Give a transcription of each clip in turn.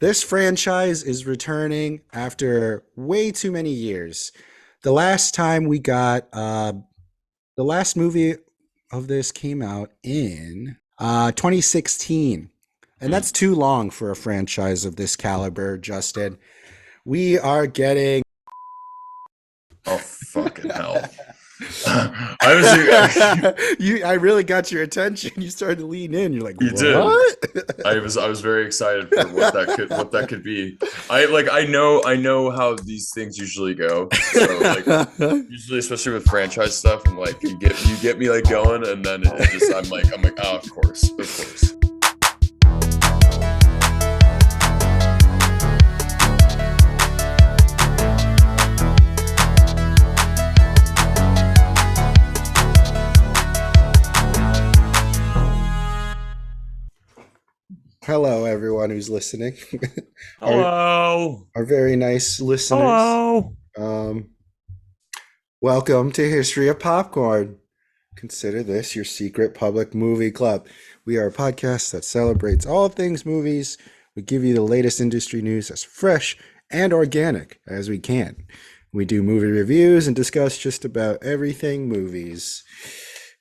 This franchise is returning after way too many years. The last time we got the last movie of this came out in 2016. And that's too long for a franchise of this caliber, Justin. We are getting Oh, fucking hell. I was I really got your attention. You started to lean in. You're like, You what? did. I was very excited for what that could be. I know how these things usually go. So usually especially with franchise stuff, and you get me like going, and then it just I'm like oh, of course. Hello, everyone who's listening. Hello. Our very nice listeners. Hello. Welcome to History of Popcorn. Consider this your secret public movie club. We are a podcast that celebrates all things movies. We give you the latest industry news as fresh and organic as we can. We do movie reviews and discuss just about everything movies.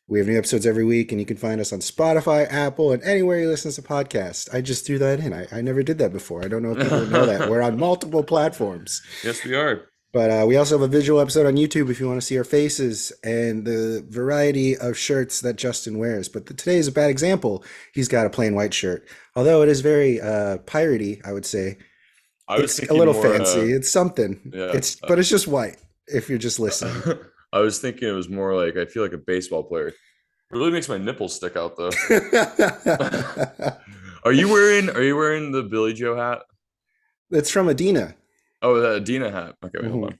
We have new episodes every week, and you can find us on Spotify, Apple, and anywhere you listen to podcasts. I just threw that in. I never did that before. I don't know if people know that. We're on multiple platforms. Yes, we are. But we also have a visual episode on YouTube if you want to see our faces and the variety of shirts that Justin wears. But today is a bad example. He's got a plain white shirt. Although it is very piratey, I would say. It's a little more fancy. It's something. Yeah. But it's just white if you're just listening. I was thinking it was more like I feel like a baseball player. It really makes my nipples stick out though. Are you wearing the Billy Joe hat? It's from Adina. Oh, the Adina hat. Okay, wait, hold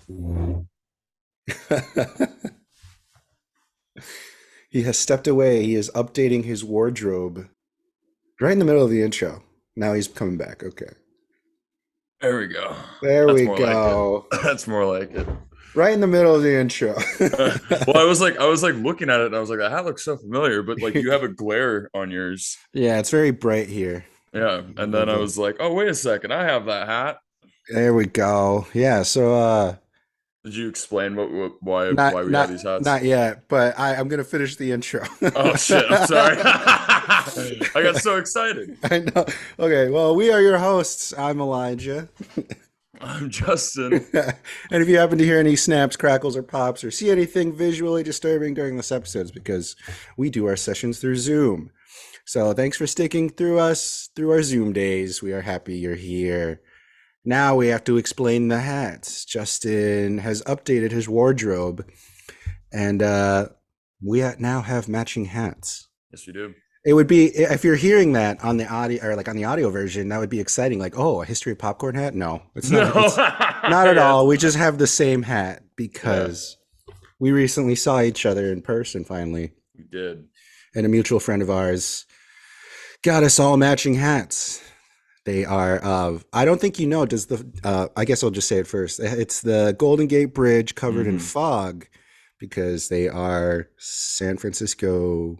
on. He has stepped away. He is updating his wardrobe right in the middle of the intro. Now he's coming back. Okay. There we go. There we go. That's more like it. Right in the middle of the intro. Well, I was like looking at it, and I was like, that hat looks so familiar, but like you have a glare on yours. Yeah, it's very bright here. Yeah, and then I was like, oh, wait a second, I have that hat. There we go. Yeah, so did you explain why we have these hats? Not yet, but I'm gonna finish the intro. Oh shit! I'm sorry. I got so excited. I know. Okay, well, we are your hosts. I'm Elijah. I'm Justin. And if you happen to hear any snaps, crackles, or pops, or see anything visually disturbing during this episode, it's because we do our sessions through Zoom. So thanks for sticking through us through our Zoom days. We are happy you're here. Now we have to explain the hats. Justin has updated his wardrobe, and we now have matching hats. Yes, we do. It would be, if you're hearing that on the audio, or like on the audio version, that would be exciting. Like, oh, a History of Popcorn hat? No, it's not. No. It's not at all. We just have the same hat because we recently saw each other in person finally. We did. And a mutual friend of ours got us all matching hats. They are, I don't think you know, I guess I'll just say it first. It's the Golden Gate Bridge covered in fog because they are San Francisco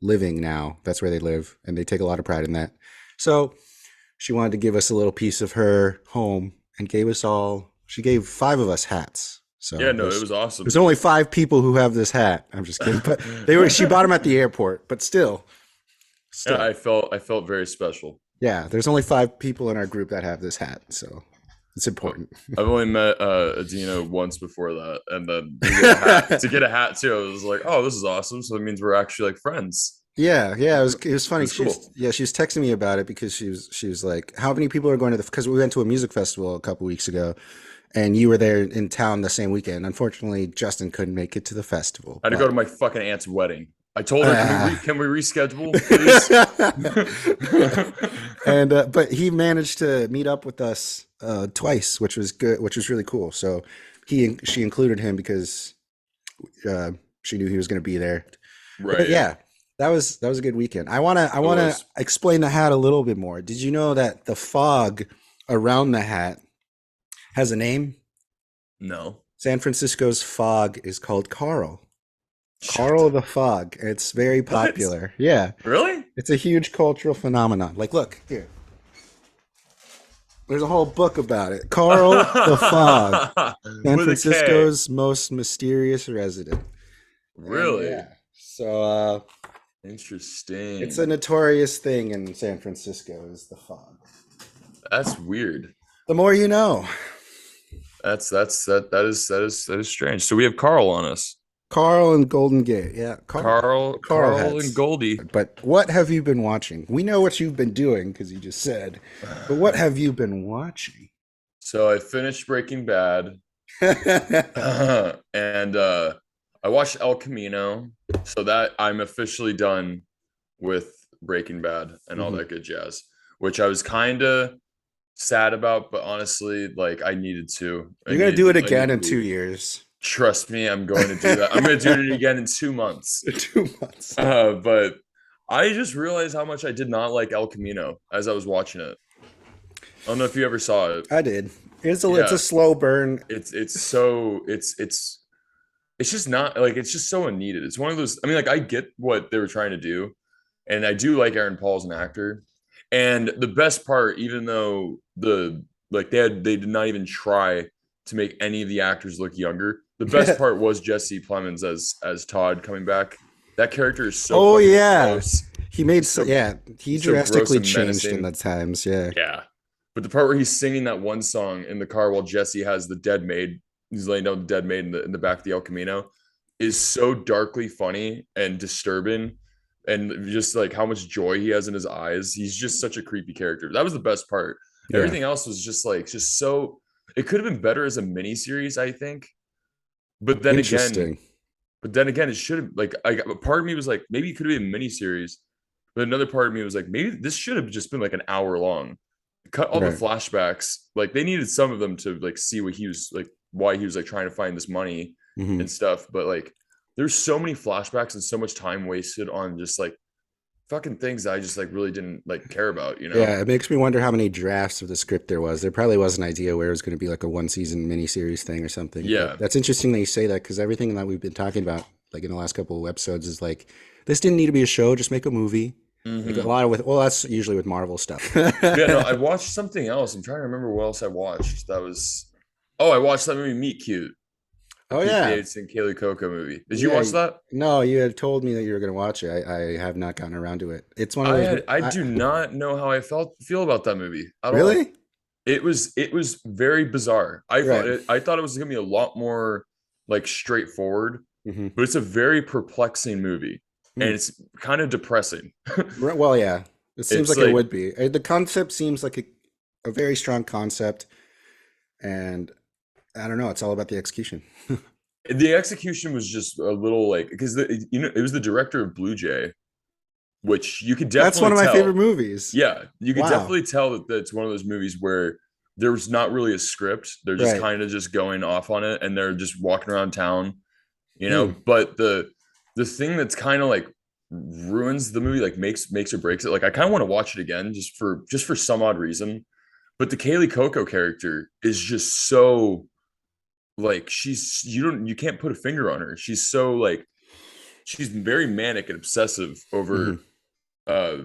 living now. That's where they live, and they take a lot of pride in that. So she wanted to give us a little piece of her home and she gave 5 of us hats. So yeah, no, it was awesome. There's only 5 people who have this hat. I'm just kidding. But she bought them at the airport, but still. Yeah, I felt very special. Yeah, there's only 5 people in our group that have this hat, so it's important. I've only met Adina once before that, and then to get a hat too, I was like, "Oh, this is awesome!" So it means we're actually like friends. Yeah, it was funny. Cool. She was texting me about it because she was like, "How many people are going to because we went to a music festival a couple weeks ago, and you were there in town the same weekend. Unfortunately, Justin couldn't make it to the festival. I had to go to my fucking aunt's wedding. I told her, can we reschedule, please? And but he managed to meet up with us twice, which was good, which was really cool. So she included him because she knew he was going to be there. Right. But yeah, that was a good weekend. I wanna explain the hat a little bit more. Did you know that the fog around the hat has a name? No. San Francisco's fog is called Carl. Carl the Fog. It's very popular. What? Yeah. Really? It's a huge cultural phenomenon. Like, look here. There's a whole book about it. Carl the Fog, San With a K. Francisco's most mysterious resident. And Really? yeah, so it's a Interesting. notorious thing in San Francisco is the fog. That's weird. The more you know. That is strange. So we have Carl on us. Carl and Golden Gate. Yeah, Carl. The Carl Carl and heads. Goldie. But what have you been watching? We know what you've been doing because you just said. But what have you been watching? So I finished Breaking Bad, and I watched El Camino. So that I'm officially done with Breaking Bad and all Mhm. that good jazz, which I was kind of sad about, but honestly, like I needed to. You're gonna do it I again needed in to. 2 years. Trust me, I'm going to do that. I'm going to do it again in 2 months. 2 months. But I just realized how much I did not like El Camino as I was watching it. I don't know if you ever saw it. I did. It's a Yeah, slow burn. it's just not like it's just so unneeded. It's one of those. I mean, like I get what they were trying to do, and I do like Aaron Paul as an actor. And the best part, even though they did not even try to make any of the actors look younger. The best part was Jesse Plemons as Todd coming back. That character is so Oh fucking yeah, gross. he made So he so gross drastically and changed in menacing. the times. Yeah, Yeah. But the part where he's singing that one song in the car while Jesse has the dead maid, he's laying down the dead maid in the back of the El Camino, is so darkly funny and disturbing. And just like how much joy he has in his eyes. He's just such a creepy character. That was the best part. yeah, Everything else was just so it could have been better as a mini series, I think. But then again, interesting. it should have like a part of me was like, maybe it could have been a mini series. But another part of me was like, maybe this should have just been like an hour long. Cut all the Right. flashbacks. Like they needed some of them to like see what he was like, why he was like trying to find this money Hmm. and stuff. But like there's so many flashbacks and so much time wasted on just like fucking things that I just like really didn't like care about, you know? Yeah, it makes me wonder how many drafts of the script there was. There probably was an idea where it was going to be like a one season miniseries thing or something. But Yeah. that's interesting that you say that because everything that we've been talking about, like in the last couple of episodes, is like this didn't need to be a show. Just make a movie. Like a Mm-hmm. lot of with well, that's usually with Marvel stuff. Yeah, no, I watched something else. I'm trying to remember what else I watched. That was I watched that movie Meet Cute, the Oh Pete yeah, Davidson, Kaylee Coco movie. Did you yeah. watch that? No, you had told me that you were going to watch it. I have not gotten around to it. It's one of those. I do not know how I feel about that movie at all. Really? It was very bizarre. Right. I thought it was gonna be a lot more like straightforward, Hmm. but it's a very perplexing movie and it's kind of depressing. Well, yeah. It seems It's like it like would be. The concept seems like a very strong concept, and I don't know. It's all about the execution. the execution was just a little like because it was the director of Blue Jay, which you could That's one definitely of my favorite tell. movies. Yeah, you could Wow. definitely tell that it's one of those movies where there's not really a script. They're just Right. kind of just going off on it and they're just walking around town, you know. Hmm. But the thing that's kind of like ruins the movie, like makes or breaks it. Like I kind of want to watch it again just for some odd reason. But the Kaylee Coco character is just so like you can't put a finger on her. She's so like she's very manic and obsessive Hmm. over uh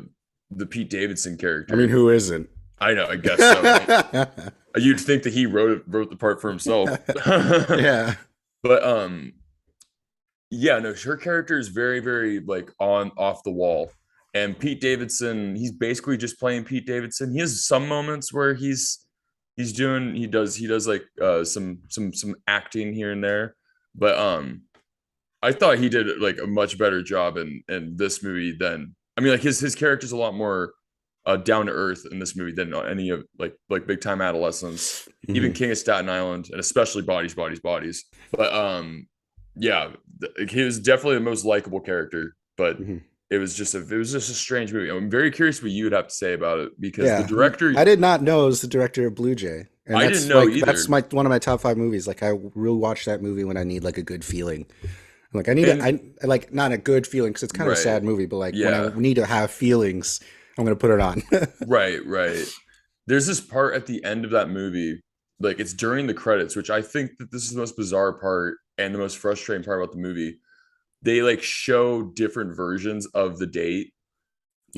the Pete Davidson I mean, character. who isn't? I know, I guess so, right? You'd think that he wrote the part for himself. Yeah. But yeah, no, her character is very, very like on off the wall. And Pete Davidson, he's basically just playing Pete Davidson. He has some moments where he does like some acting here and there. But I thought he did like a much better job in this movie than I mean like his character's a lot more down to earth in this movie than any of like Big Time Adolescence, even Hmm. King of Staten Island, and especially Bodies. But yeah, he was definitely the most likable character. But Hmm. it was just a strange movie. I'm very curious what you would have to say about it because the Yeah. director I did not know it was the director of Blue Jay. And I didn't that's know like that's either, my one of my top five movies. Like I will watch that movie when I need like a good feeling. Like I need and I like not a good feeling because it's kind of a right, sad movie, but like when I yeah, need to have feelings, I'm gonna put it on. right. There's this part at the end of that movie, like it's during the credits, which I think that this is the most bizarre part and the most frustrating part about the movie. They like show different versions of the date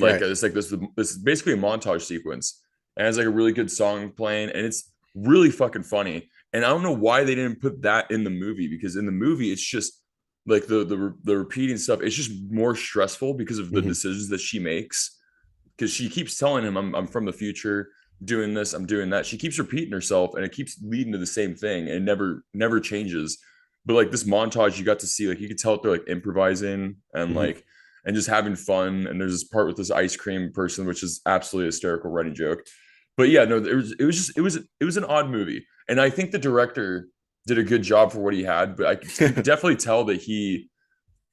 Like Right. it's like this is basically a montage sequence, and it's like a really good song playing, and it's really fucking funny. And I don't know why they didn't put that in the movie, because in the movie it's just like the repeating stuff. It's just more stressful because of the Hmm. decisions that she makes, because she keeps telling him, I'm from the future, doing this, I'm doing that. She keeps repeating herself, and it keeps leading to the same thing, and never changes. But like this montage, you got to see, like, you could tell they're like improvising and Hmm. like and just having fun. And there's this part with this ice cream person, which is absolutely hysterical running joke. But yeah, no, it was an odd movie, and I think the director did a good job for what he had. But I could definitely tell that he,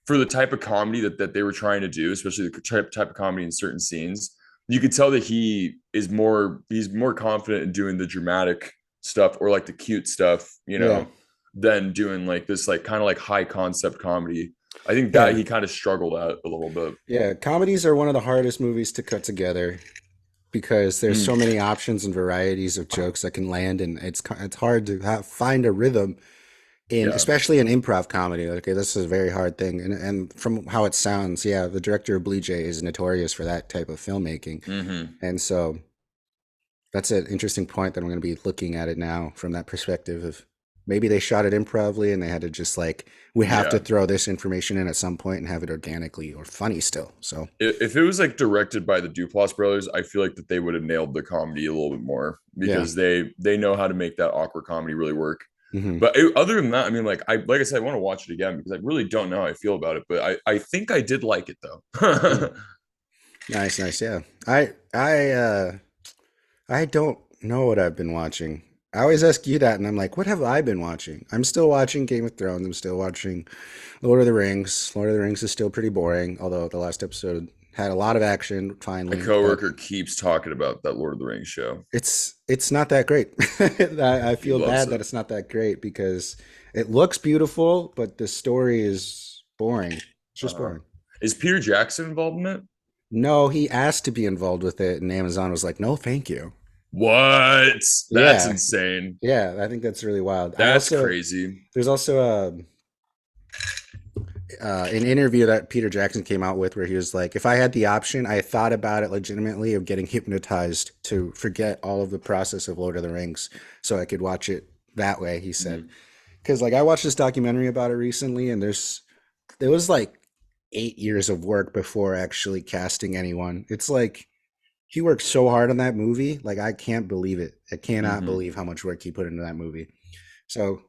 for the type of comedy that they were trying to do, especially the type of comedy in certain scenes, you could tell that he's more confident in doing the dramatic stuff, or like the cute stuff, Yeah. than doing like this like kind of like high concept comedy. I think that Yeah. he kind of struggled at a little bit. Yeah. Comedies are one of the hardest movies to cut together because there's Mm, so many options and varieties of jokes that can land, and it's hard to find a rhythm in, yeah. especially in improv comedy. Okay, this is a very hard thing, and from how it sounds, yeah, the director of Blue Jay is notorious for that type of filmmaking, Hmm. and so that's an interesting point that I'm going to be looking at it now from that perspective of maybe they shot it improvly and they had to just like, we have to Yeah. throw this information in at some point and have it organically or funny still. So If it was like directed by the Duplass brothers, I feel like that they would have nailed the comedy a little bit more, yeah. because they know how to make that awkward comedy really work. Hmm. But other than that, I mean, like I said, I want to watch it again because I really don't know how I feel about it. But I think I did like it though. Nice, nice. Yeah. I don't know what I've been watching. I always ask you that, and I'm like, what have I been watching? I'm still watching Game of Thrones. I'm still watching Lord of the Rings. Lord of the Rings is still pretty boring, although the last episode had a lot of action My finally. But coworker keeps talking about that Lord of the Rings show. it's not that great. I He feel loves bad it. that it's not that great because it looks beautiful, but the story is boring. It's just Uh, boring. is Peter Jackson involved in it? No, he asked to be involved with it, and Amazon was like, "No, thank you." What? That's Yeah, insane. yeah, I think that's really wild. I That's also crazy. there's also an interview that Peter Jackson came out with where he was like, if I had the option, I thought about it legitimately of getting hypnotized to forget all of the process of Lord of the Rings so I could watch it that way, he said. Mhm. Because like I watched this documentary about it recently, and there was like 8 years of work before actually casting anyone. It's like he worked so hard on that movie. Like I can't believe it. I cannot Mhm. believe how much work he put into that movie. So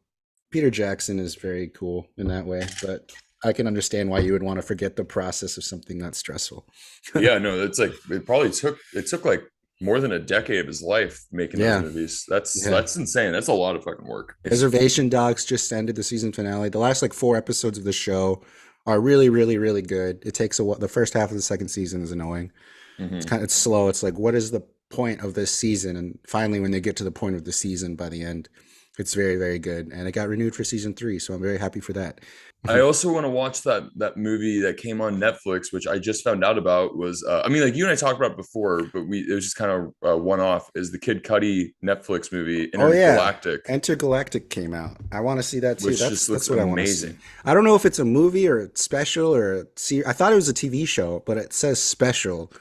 Peter Jackson is very cool in that way, but I can understand why you would want to forget the process of something that stressful. Yeah, no, that's like it took like more than a decade of his life making those Yeah, movies. That's yeah. that's insane. That's a lot of fucking work. Reservation Dogs just ended the season finale. The last like 4 episodes of the show are really, really, really good. It takes a while. The first half of the second season is annoying. Hmm. It's slow. It's like, what is the point of this season? And finally, when they get to the point of the season by the end, it's very, very good. And it got renewed for season three, so I'm very happy for that. I also want to watch that movie that came on Netflix, which I just found out about. Was I mean, like you and I talked about before, but it was just kind of one off. Is the Kid Cudi Netflix movie Oh yeah, Intergalactic, Intergalactic came out. I want to see that too. which That's just looks that's what I want to see. amazing. I don't know if it's a movie or a special or a series. I thought it was a TV show, but it says special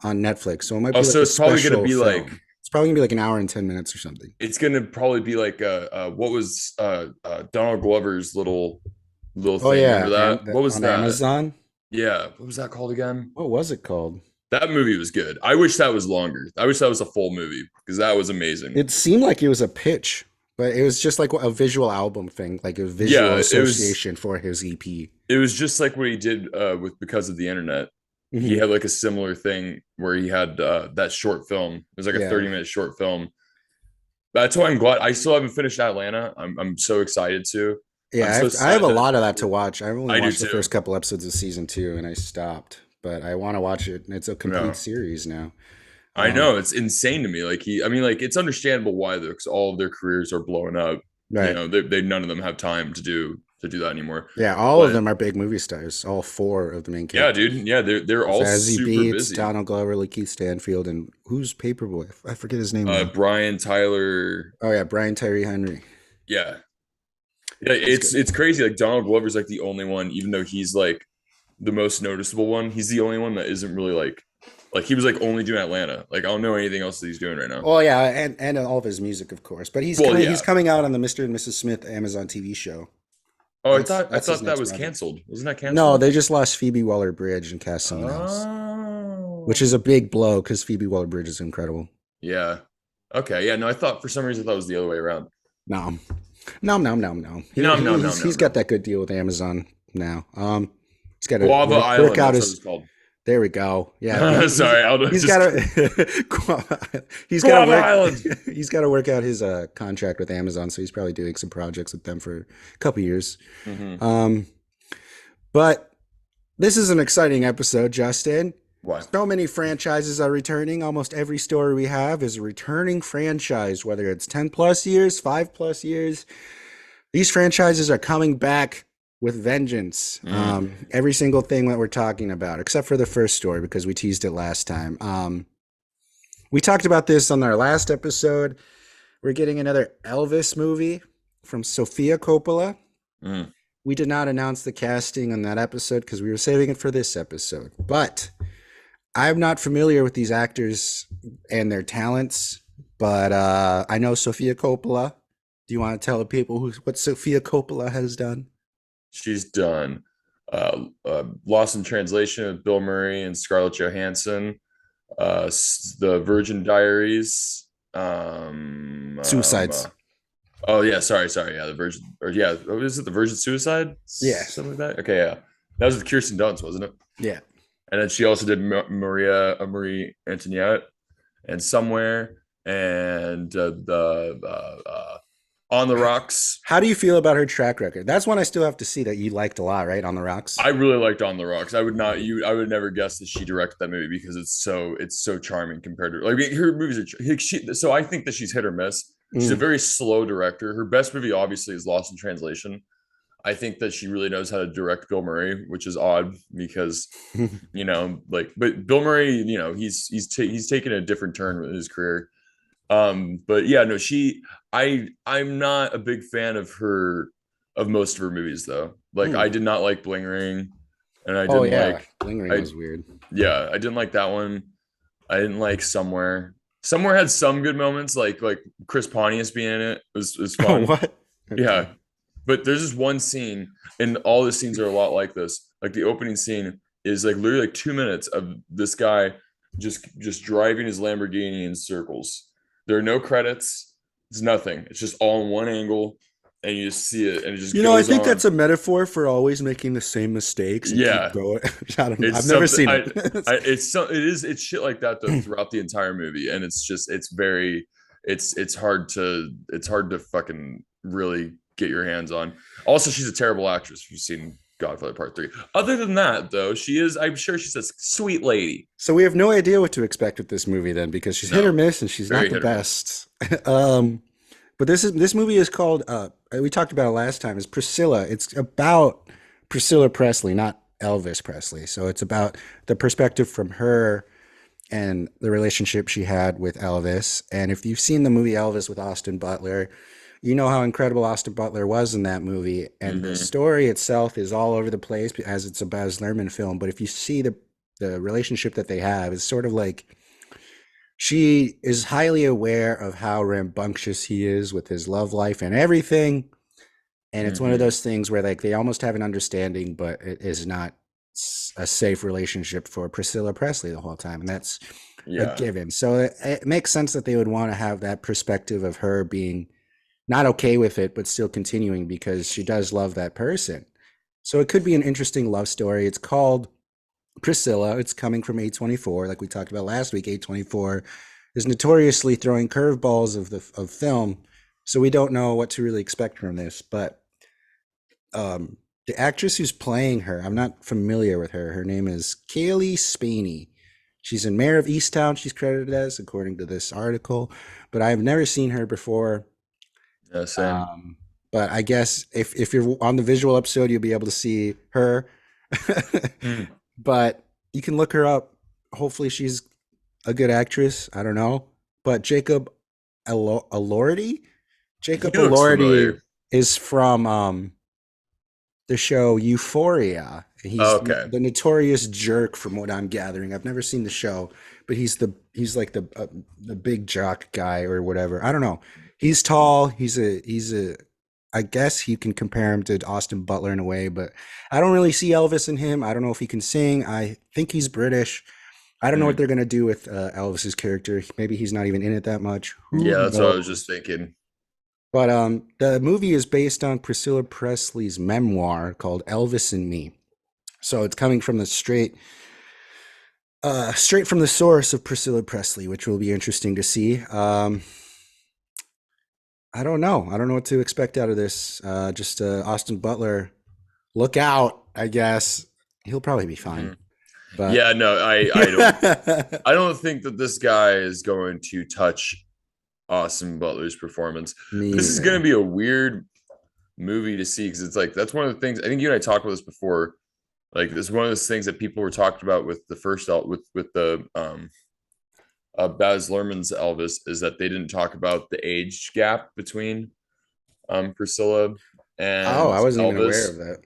on Netflix, so it might Oh, be like so a it's probably gonna special be like film. It's probably gonna be like an hour and 10 minutes or something. it's gonna probably be like what was Donald Glover's little Oh thing? Remember yeah, that? What was on that? Amazon. Yeah, what was that called again? What was it called? That movie was good. I wish that was longer. I wish that was a full movie because that was amazing. It seemed like it was a pitch, but it was just like a visual album thing, like a visual Yeah, it was association for his EP. it was just like what he did with Because of the Internet. He Hmm. had like a similar thing where he had that short film. It was like a Yeah. 30-minute short film. That's why I'm glad I still haven't finished Atlanta. I'm so excited to. Yeah, I'm so I have sad a that lot of that to watch. I've only I do watched the too. first couple episodes of season two and I stopped, but I want to watch it. It's a complete No. series now. I Um, know it's insane to me. Like I mean, like it's understandable why because all of their careers are blowing up. right. They none of them have time to do that anymore. Yeah, all of But them are big movie stars. All four of the main yeah, characters. dude, yeah, they're It's all Zazie super Beats, busy. Donald Glover, Lakeith Stanfield, and who's Paperboy? I forget his name now. Brian Tyler, Oh yeah, Brian Tyree Henry. yeah, yeah, He's it's good. it's crazy. Like Donald Glover's like the only one, even though he's like the most noticeable one. He's the only one that isn't really like Like he was like only doing Atlanta. Like I don't know anything else that he's doing right now. Oh yeah, and all of his music, of course. But Well, he's yeah. coming out on the Mr. and Mrs. Smith Amazon TV show. Oh, I That's his thought that next was project. canceled. Wasn't that No, canceled? they just lost Phoebe Waller-Bridge and cast someone else, which Oh. is a big blow because Phoebe Waller-Bridge is incredible. Yeah. Okay. Yeah. No, I thought for some reason I thought it was the other way around. No, no, no, no, no. No, no, no, no, He's got no. that good deal with Amazon now. He's got to Guava work Island. out That's what his. it's called. There we go. Yeah, Sorry, I'll he's got just to he's got to Guava work Island. he's got to work out his contract with Amazon, so he's probably doing some projects with them for a couple years. Hmm. Um, but this is an exciting episode, Justin. Why? So many franchises are returning. Almost every story we have is a returning franchise, whether it's 10 plus years, 5 plus years. These franchises are coming back with vengeance. Mm. Every single thing that we're talking about, except for the first story, because we teased it last time. We talked about this on our last episode. We're getting another Elvis movie from Sophia Coppola. Mm. We did not announce the casting on that episode because we were saving it for this episode. But I'm not familiar with these actors and their talents, but I know Sophia Coppola. Do you want to tell the people what Sophia Coppola has done? She's done Lost in Translation with Bill Murray and Scarlett Johansson, the Virgin Diaries. Suicides. Oh yeah, sorry, yeah, the Virgin, or yeah, what is it, the Virgin Suicide? Yeah. Something like that. Okay, yeah, that was with Kirsten Dunst, wasn't it? Yeah. And then she also did Marie Antoinette and Somewhere and On the Rocks. How do you feel about her track record? That's one I still have to see that you liked a lot, right? On the Rocks. I really liked On the Rocks. I would never guess that she directed that movie because it's so charming compared to like her movies are so I think that she's hit or miss. She's a very slow director. Her best movie obviously is Lost in Translation. I think that she really knows how to direct Bill Murray, which is odd because but Bill Murray, he's taken a different turn with his career. But yeah, no, I'm not a big fan of most of her movies though. Like I did not like Bling Ring, and I Oh didn't yeah, like Bling Ring was weird. yeah, I didn't like that one. I didn't like Somewhere. Somewhere had some good moments, like Chris Pontius being in it was Oh fun. what? Yeah, Okay. but there's this one scene, and all the scenes are a lot like this. Like the opening scene is like literally like 2 minutes of this guy just driving his Lamborghini in circles. There are no credits. It's nothing. It's just all in one angle, and you just see it, and it just I goes think on. that's a metaphor for always making the same mistakes and Yeah, keep going. I don't know. it's I've never something. seen it. It's shit like that though throughout the entire movie, and it's hard to fucking really get your hands on. Also, she's a terrible actress. If you've seen Godfather Part 3. Other than that, though, I'm sure she's a sweet lady. So we have no idea what to expect with this movie then, because she's hit or No, miss and she's not very the hit or miss. best. But this movie is called we talked about it last time, is Priscilla. It's about Priscilla Presley, not Elvis Presley. So it's about the perspective from her and the relationship she had with Elvis. And if you've seen the movie Elvis with Austin Butler, you know how incredible Austin Butler was in that movie. And the Hmm. story itself is all over the place as it's a Baz Luhrmann film. But if you see the relationship that they have, it's sort of like she is highly aware of how rambunctious he is with his love life and everything. And it's one of Hmm. those things where like they almost have an understanding, but it is not a safe relationship for Priscilla Presley the whole time. And that's a Yeah. given. So it makes sense that they would want to have that perspective of her being not okay with it, but still continuing because she does love that person. So it could be an interesting love story. It's called Priscilla. It's coming from A24, like we talked about last week. A24 is notoriously throwing curveballs of film, so we don't know what to really expect from this. But the actress who's playing her, I'm not familiar with her. Her name is Kaylee Spaney. She's in Mayor of Easttown. She's credited as, according to this article, but I've never seen her before. Yeah, same. Um, but I guess if you're on the visual episode, you'll be able to see her. Mm. But you can look her up. Hopefully, she's a good actress. I don't know. But Elordi, Jacob He looks Elordi familiar. is from the show Euphoria. He's Okay. the notorious jerk, from what I'm gathering. I've never seen the show, but he's like the big jock guy or whatever. I don't know. He's tall. He's a I guess you can compare him to Austin Butler in a way, but I don't really see Elvis in him. I don't know if he can sing. I think he's British. I don't know what Mm. they're gonna do with Elvis's character. Maybe he's not even in it that much. Who Yeah, that's what I was just knows? thinking. But the movie is based on Priscilla Presley's memoir called Elvis and Me. So it's coming from the straight from the source of Priscilla Presley, which will be interesting to see. I don't know. I don't know what to expect out of this. Just Austin Butler, look out! I guess he'll probably be fine. Mhm. But Yeah, no, I don't think that this guy is going to touch Austin Butler's performance. me This is going to neither. be a weird movie to see because it's like that's one of the things I think you and I talked about this before. Like this is one of those things that people were talking about with the first with the Baz Luhrmann's Elvis is that they didn't talk about the age gap between Priscilla Oh, and I wasn't even aware Elvis. of that.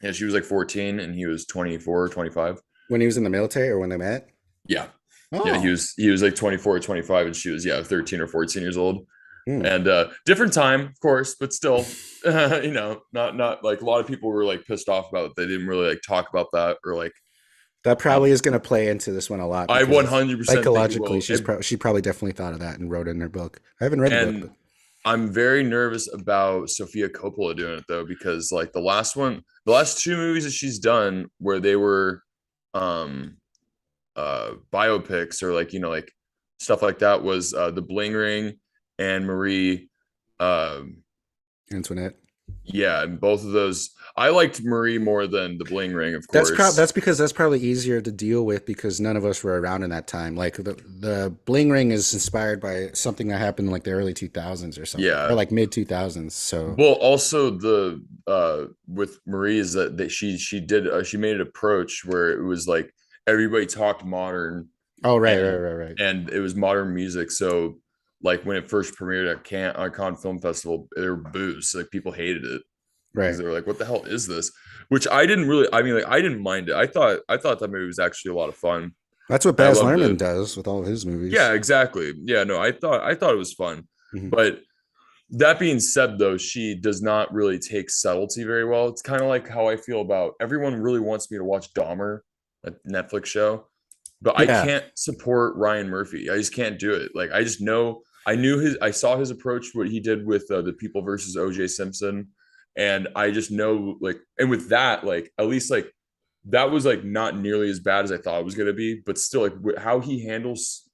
Yeah, she was like 14 and he was 24 or 25. When he was in the military or when they met. Yeah. Yeah, he Oh, was he was like 24 or 25 and she was 13 or 14 years old. hmm. And different time, of course, but still not like a lot of people were like pissed off about it. They didn't really like talk about that or like That um probably is going to play into this one a lot I because 100% think it psychologically, will. she probably definitely thought of that and wrote it in her book. I haven't read the book, but And I'm very nervous about Sophia Coppola doing it though, because like the last two movies that she's done where they were um biopics or like like stuff like that was The Bling Ring and Marie. Antoinette. Yeah, and both of those I liked Marie more than The Bling Ring, of course. That's because that's probably easier to deal with because none of us were around in that time. Like the Bling Ring is inspired by something that happened in like the early 2000s or something, or Yeah. like mid 2000s. So, Well, also the with Marie is that she made an approach where it was like everybody talked modern oh and right. it was modern music. So like when it first premiered at Cannes Film Festival, there were boos. Like people hated it because Right. they were like, "What the hell is this?" Which I didn't really. I mean, like I didn't mind it. I thought that movie was actually a lot of fun. That's what And I Baz loved Luhrmann the does with all of his yeah, movies. exactly. Yeah, no, I thought it was fun, Mhm. but that being said, though, she does not really take subtlety very well. It's kind of like how I feel about everyone really wants me to watch Dahmer, a Netflix show, but I Yeah. can't support Ryan Murphy. I just can't do it. Like I just know I saw his approach, what he did with the People versus OJ Simpson, and I just know like, and with that, like at least like that was like not nearly as bad as I thought it was gonna be, but still like how he handles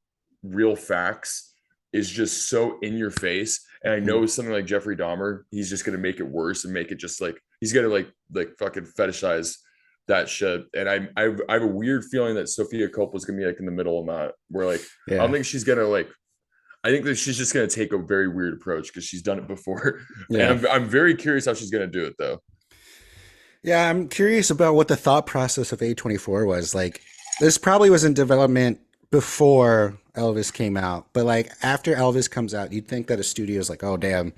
real facts is just so in your face. And I know Mhm. with something like Jeffrey Dahmer, he's just gonna make it worse and make it just like he's gonna like fucking fetishize that shit. And I have a weird feeling that Sophia Coppola is gonna be like in the middle of that, where like I don't Yeah. think she's gonna like. I think that she's just gonna take a very weird approach because she's done it before, and Yeah. I'm very curious how she's gonna do it though. Yeah, I'm curious about what the thought process of A24 was. Like, this probably was in development before Elvis came out, but like after Elvis comes out, you'd think that a studio's like, oh, damn,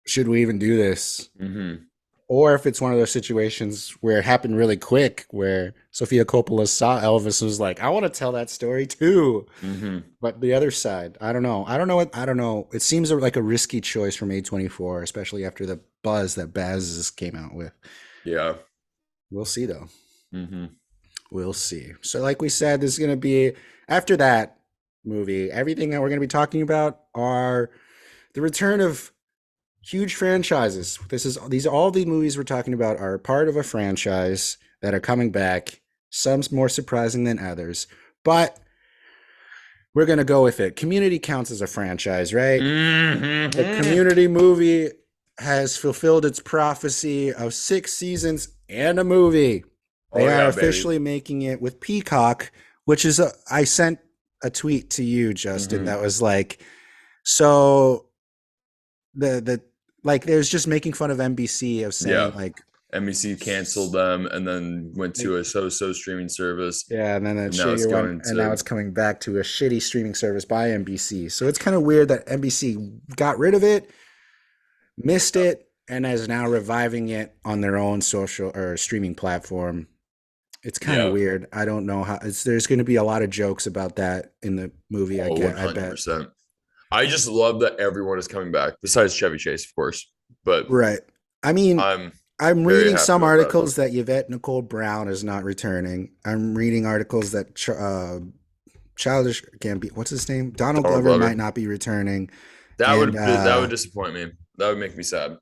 should we even do this? Mm-hmm. Or if it's one of those situations where it happened really quick, where Sophia Coppola saw Elvis and was like, I want to tell that story too. Mm-hmm. But the other side, I don't know. I don't know. It seems like a risky choice from A24, especially after the buzz that Baz came out with. Yeah. We'll see though. Mm-hmm. We'll see. So, like we said, this is going to be after that movie. Everything that we're going to be talking about are the return of huge franchises. These all the movies we're talking about are part of a franchise that are coming back. Some more surprising than others, but we're going to go with it. Community counts as a franchise, right? The Mm-hmm. Community movie has fulfilled its prophecy of 6 seasons and a movie. They Oh are yeah, baby. officially making it with Peacock, which is I sent a tweet to you, Justin, Mm-hmm. that was like, so the like there's just making fun of NBC of saying Yeah. like NBC canceled them and then went they, to a so-so streaming service, yeah, and then that and now it's shittier one, going and now to it's coming back to a shitty streaming service by NBC. So it's kind of weird that NBC got rid of it, missed it, and is now reviving it on their own social or streaming platform. It's kind of Yeah. weird. I don't know how. There's going to be a lot of jokes about that in the movie. Oh, I bet. 100%. I just love that everyone is coming back, besides Chevy Chase, of course. But Right. I mean, I'm I'm very reading happy some about that. articles that Yvette Nicole Brown is not returning. I'm reading articles that Childish Gambino, what's his name? Donald Donald Glover might Glover. not be returning, That and would that would disappoint me. That would make me sad.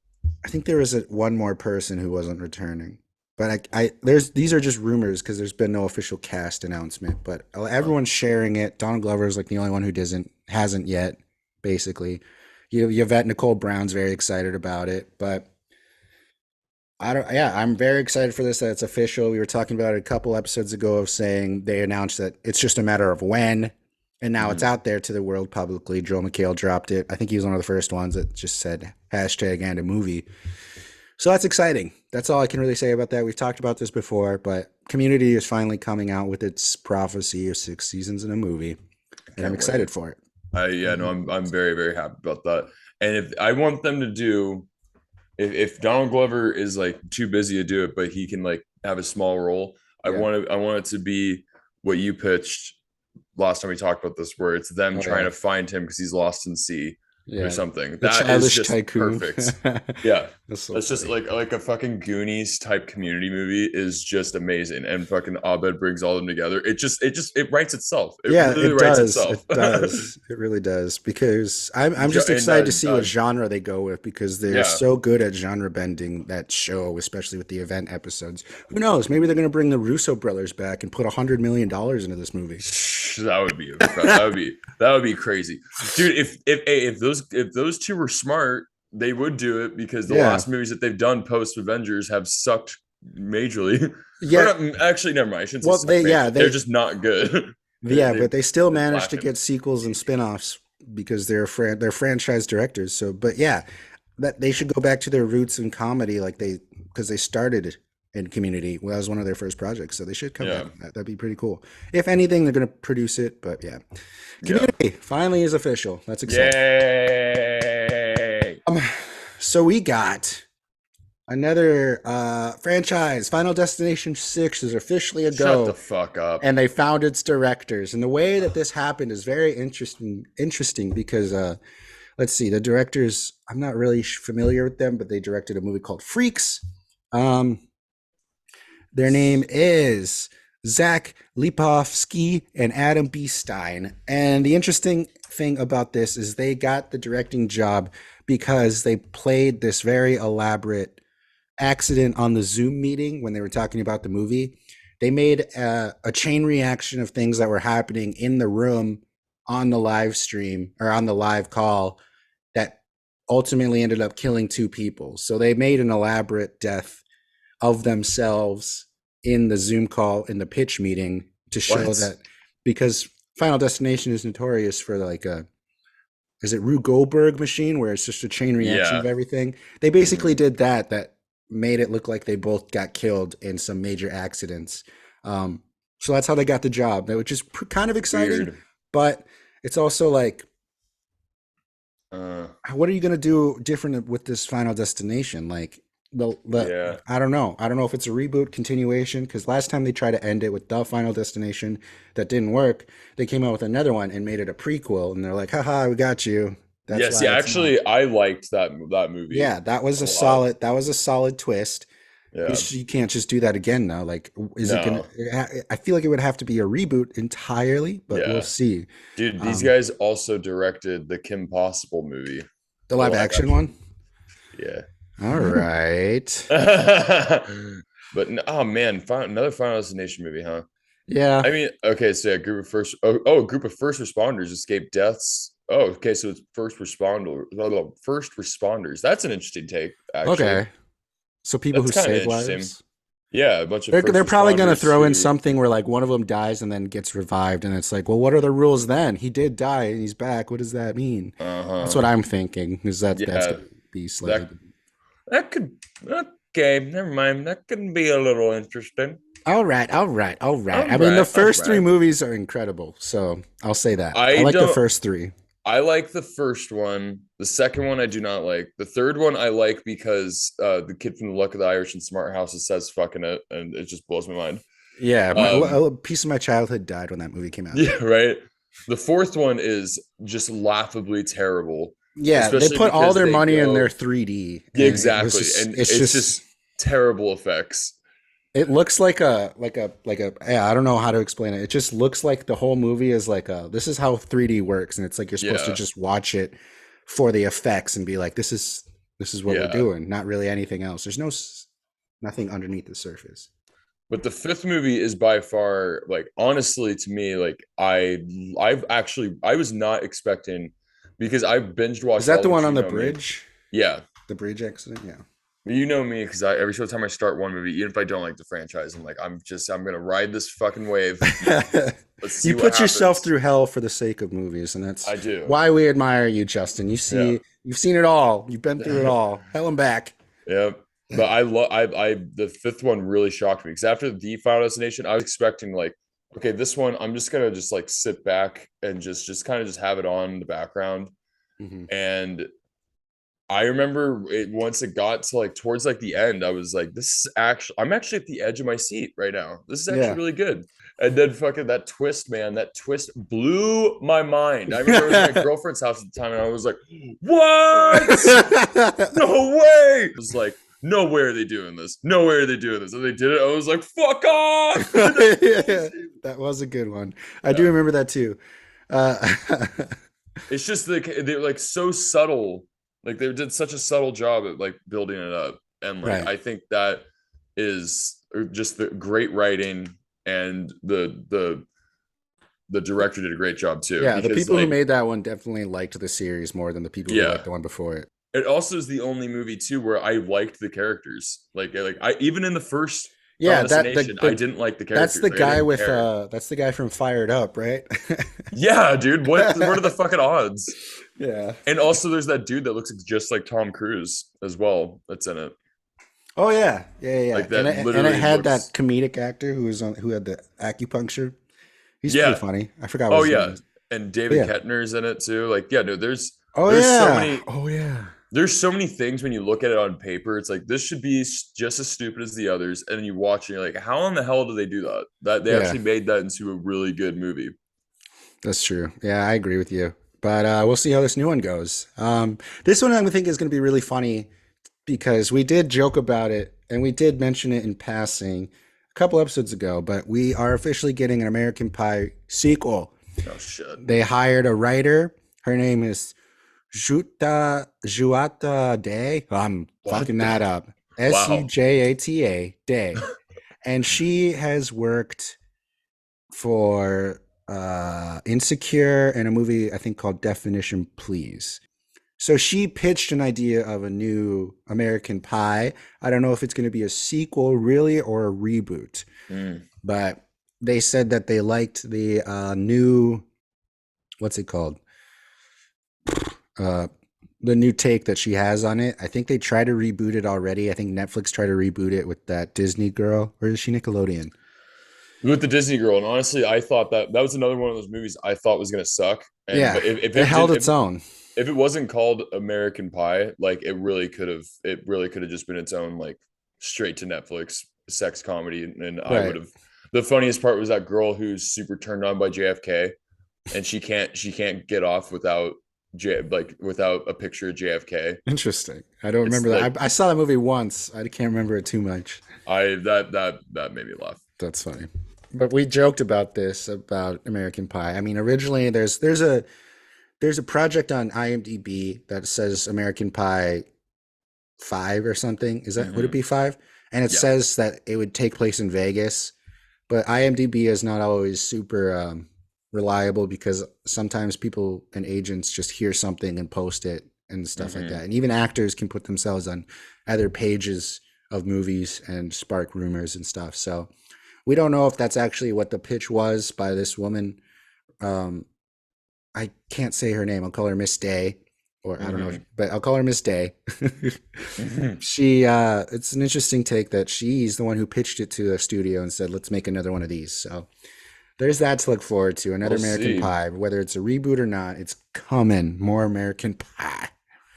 I think there was one more person who wasn't returning. But there's these are just rumors because there's been no official cast announcement. But Uh, everyone's sharing it. Donald Glover is like the only one who hasn't yet. Basically, Yvette Nicole Brown's very excited about it, but I don't. Yeah, I'm very excited for this. That it's official. We were talking about it a couple episodes ago of saying they announced that it's just a matter of when, and now it's mhm. out there to the world publicly. Joel McHale dropped it. I think he was one of the first ones that just said hashtag and a movie. So that's exciting. That's all I can really say about that. We've talked about this before, but Community is finally coming out with its prophecy of 6 seasons in a movie, I and I'm can't wait. excited for it. Yeah, no, I'm very, very happy about that. And if I want them to do, if Donald Glover is like too busy to do it, but he can like have a small role, Yeah. I want it to be what you pitched last time we talked about this, where it's them Oh trying yeah. to find him because he's lost in sea or Yeah. something. The That is childish just tycoon. perfect. Yeah. That's so That's just funny. like a fucking Goonies type community movie is just amazing. And fucking Abed brings all of them together. It writes itself. It Yeah, literally it writes does. itself. It does. It really does. Because I'm just And excited to see what genre they go with because they're yeah. so good at genre bending that show, especially with the event episodes. Who knows? Maybe they're going to bring the Russo brothers back and put $100 million into this movie. That would be that would be crazy. Dude, if those two were smart, they would do it because the Yeah. last movies that they've done post Avengers have sucked majorly. Or Yeah. not actually, never mind. I shouldn't say Well, suck majorly. They're they just not good. yeah, but they still They're managed to lacking. get sequels and spin-offs because they're franchise directors. So, but yeah, that they should go back to their roots in comedy, like because they started in Community. Well, that was one of their first projects, so they should come back Yeah. with that. That'd be pretty cool. If anything, they're gonna produce it. But yeah, Yeah. Community finally is official. That's exciting. Yay. Um, so we got another franchise. Final Destination 6 is officially a Shut the go, fuck up. and they found its directors. And the way that this happened is very interesting because let's see, the directors, I'm not really familiar with them, but they directed a movie called Freaks. Um, their name is Zach Lipovsky and Adam B. Stein. And the interesting thing about this is they got the directing job because they played this very elaborate accident on the Zoom meeting when they were talking about the movie. They made a chain reaction of things that were happening in the room on the live stream or on the live call that ultimately ended up killing two people. So they made an elaborate death of themselves in the Zoom call in the pitch meeting to show What? that because Final Destination is notorious for like a is it Rube Goldberg machine where it's just a chain reaction of Yeah. everything. They basically Mhm. did that made it look like they both got killed in some major accidents. So that's how they got the job, which is kind of exciting, Weird. but it's also like Uh, what are you going to do different with this Final Destination? Like the yeah. I don't know. I don't know if it's a reboot continuation because last time they tried to end it with the Final Destination that didn't work, they came out with another one and made it a prequel, and they're like, haha, we got you. That's Yes, why yeah, it's not. actually I liked that movie Yeah, that was a a lot. solid twist. Yeah. You can't just do that again now. Like, is it gonna? No. I feel like it would have to be a reboot entirely, but we'll Yeah. see. Dude, these Um, guys also directed the Kim Possible movie, the the live live action action. one. Yeah. All right. But oh man, another Final Destination movie, huh? Yeah. I mean, okay, so yeah, a group of first responders escape deaths. Oh, okay, so it's first responders. That's an interesting take, actually. Okay. So people That's who kind of save interesting. lives. Yeah, a bunch of first They're probably gonna responders throw in who, something where like one of them dies and then gets revived, and it's like, well, what are the rules then? He did die and he's back. What does that mean? That's uh-huh. what I'm thinking. Is that's Yeah, gonna be slightly. that that could okay, never mind. That could be a little interesting. All right, all right, all right. All I mean, the right, all first three right. movies are incredible, so I'll say that. I I like the don't first three. I like the first one. The second one I do not like. The third one I like because the kid from the Luck of the Irish and Smart Houses says fucking it, and it just blows my mind. Yeah, Um, a piece of my childhood died when that movie came out. yeah, right. The fourth one is just laughably terrible, Yeah, they especially put all because their they money in their go 3D, yeah, and it was exactly, just and it's it's just just terrible effects. it looks like a yeah, I don't know how to explain it. It just looks like the whole movie is like a this is how 3D works, and it's like you're supposed to Yeah, just watch it for the effects and be like this is what we're yeah. doing, not really anything else. There's nothing underneath the surface. But the fifth movie is by far, like, honestly, to me, like, I was not expecting, because I binged Is watched that all the of it. one 'Cause on you the know me. bridge? Yeah, The bridge accident? Yeah. you know me, because I every single time I start one movie, even if I don't like the franchise, I'm like, I'm gonna ride this fucking wave. Let's see You what put yourself happens. through hell for the sake of movies, and that's I do. why we admire you, Justin. Yeah. You've seen it all. You've been through it all. Hell and back. Yeah. But I love I the fifth one really shocked me, because after the Final Destination, I was expecting, like, okay, this one I'm just gonna just like sit back and just kind of just have it on in the background. Hmm. And I remember it once it got to like towards like the end, I was like, I'm actually at the edge of my seat right now. This is actually Yeah. really good. And then fucking that twist, man, that twist blew my mind. I remember I was at my girlfriend's house at the time, and I was like, what? No way. It was like, no way are they doing this. No way are they doing this. And they did it. I was like, fuck off. That was a good one. I do Yeah. remember that too. Uh, It's just like they're like so subtle. Like they did such a subtle job at like building it up. And like right. I think that is just the great writing, and the director did a great job too. Yeah, the Because people who like, made that one definitely liked the series more than the people who liked yeah. the one before it. It also is the only movie too where I liked the characters. Like I even in the first Final Yeah, Destination, I didn't like the that's characters. the Like I guy didn't with care. that's the guy from Fired Up, right? Yeah, dude. What are the fucking odds? Yeah. And also there's that dude that looks just like Tom Cruise as well that's in it. Oh yeah, yeah. Like And that it literally had that looks, comedic actor who had the acupuncture. He's pretty yeah. funny. I forgot what Oh his name yeah. is. And But David yeah. Kettner's in it too. Like, yeah, no, Oh there's so yeah. many Oh yeah. there's so many things when you look at it on paper. It's like this should be just as stupid as the others, and then you watch and you're like, how in the hell do they do that? That they Yeah, actually made that into a really good movie. that's true. Yeah, I agree with you. But we'll see how this new one goes. This one I think is going to be really funny because we did joke about it and we did mention it in passing a couple episodes ago. But we are officially getting an American Pie sequel. Oh shit. They hired a writer. Her name is Juata Day. I'm What fucking the that up. wow. Sujata Day. And she has worked for Insecure and a movie I think called Definition Please. So she pitched an idea of a new American Pie. I don't know if it's going to be a sequel really or a reboot, Mm. but they said that they liked the new what's it called? Uh, the new take that she has on it. I think they tried to reboot it already. I think Netflix tried to reboot it with that Disney girl, or is she Nickelodeon? With the Disney girl, and honestly, I thought that was another one of those movies I thought was gonna suck. And Yeah, but if it it held did its own. if it wasn't called American Pie, like it really could have just been its own like straight to Netflix sex comedy, and I would Right. have. The funniest part was that girl who's super turned on by JFK, and she can't get off without without a picture of JFK. Interesting. I don't It's remember like that. I saw that movie once. I can't remember it too much. I that made me laugh. That's funny. But we joked about this about American Pie. I mean, originally there's a project on IMDb that says American Pie 5 or something. Is that would it Hmm. be 5? And it Yeah. says that it would take place in Vegas, but IMDb is not always super reliable because sometimes people and agents just hear something and post it and stuff like that. Hmm. And even actors can put themselves on other pages of movies and spark rumors and stuff. So we don't know if that's actually what the pitch was by this woman. Um, I can't say her name. I'll call her Miss Day, or I don't know, Hmm. but I'll call her Miss Day. Hmm. She, it's an interesting take that she's the one who pitched it to the studio and said, "Let's make another one of these." So there's that to look forward to. Another We'll American see. Pie, whether it's a reboot or not, it's coming. More American Pie.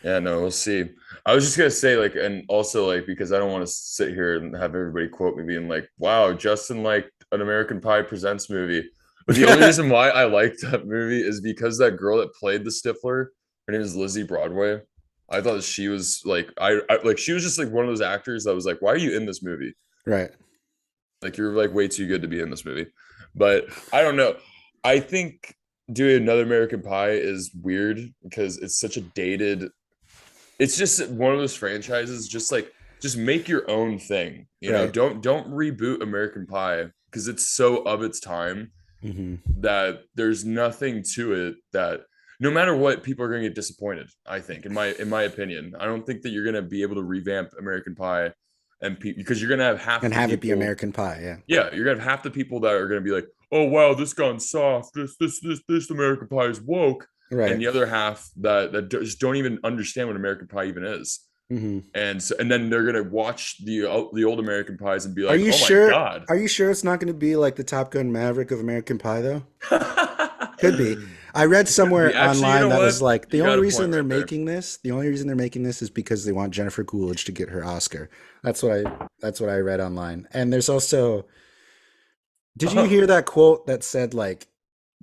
Yeah, no, we'll see. I was just gonna say, like, and also like because I don't want to sit here and have everybody quote me being like, "Wow, Justin liked an American Pie Presents movie. But the only reason why I liked that movie is because that girl that played the Stifler, her name is Lizzie Broadway. I thought she was like I like she was just like one of those actors that was like, why are you in this movie? Right. Like you're like way too good to be in this movie. But I don't know. I think doing another American Pie is weird because it's such a dated. It's just one of those franchises. Just make your own thing. You know, Right. don't reboot American Pie because it's so of its time Hmm. that there's nothing to it that no matter what people are going to get disappointed. I think in my opinion, I don't think that you're going to be able to revamp American Pie and because you're going to have half And the have it be people. American Pie. Yeah. Yeah, you're gonna have half the people that are gonna be like, "Oh wow, this gone soft. This American Pie is woke," and Right. the other half that just don't even understand what American Pie even is. Hmm. And then they're gonna watch the old American Pies and be Are like, you "Oh my sure? god." Are you sure it's not going to be like the Top Gun Maverick of American Pie, though? Could be. I read It could be. somewhere Actually, you online know that what? was like You got a point right there. the only reason they're making this is because they want Jennifer Coolidge to get her Oscar. That's what I read online. And there's also, did you hear that quote that said like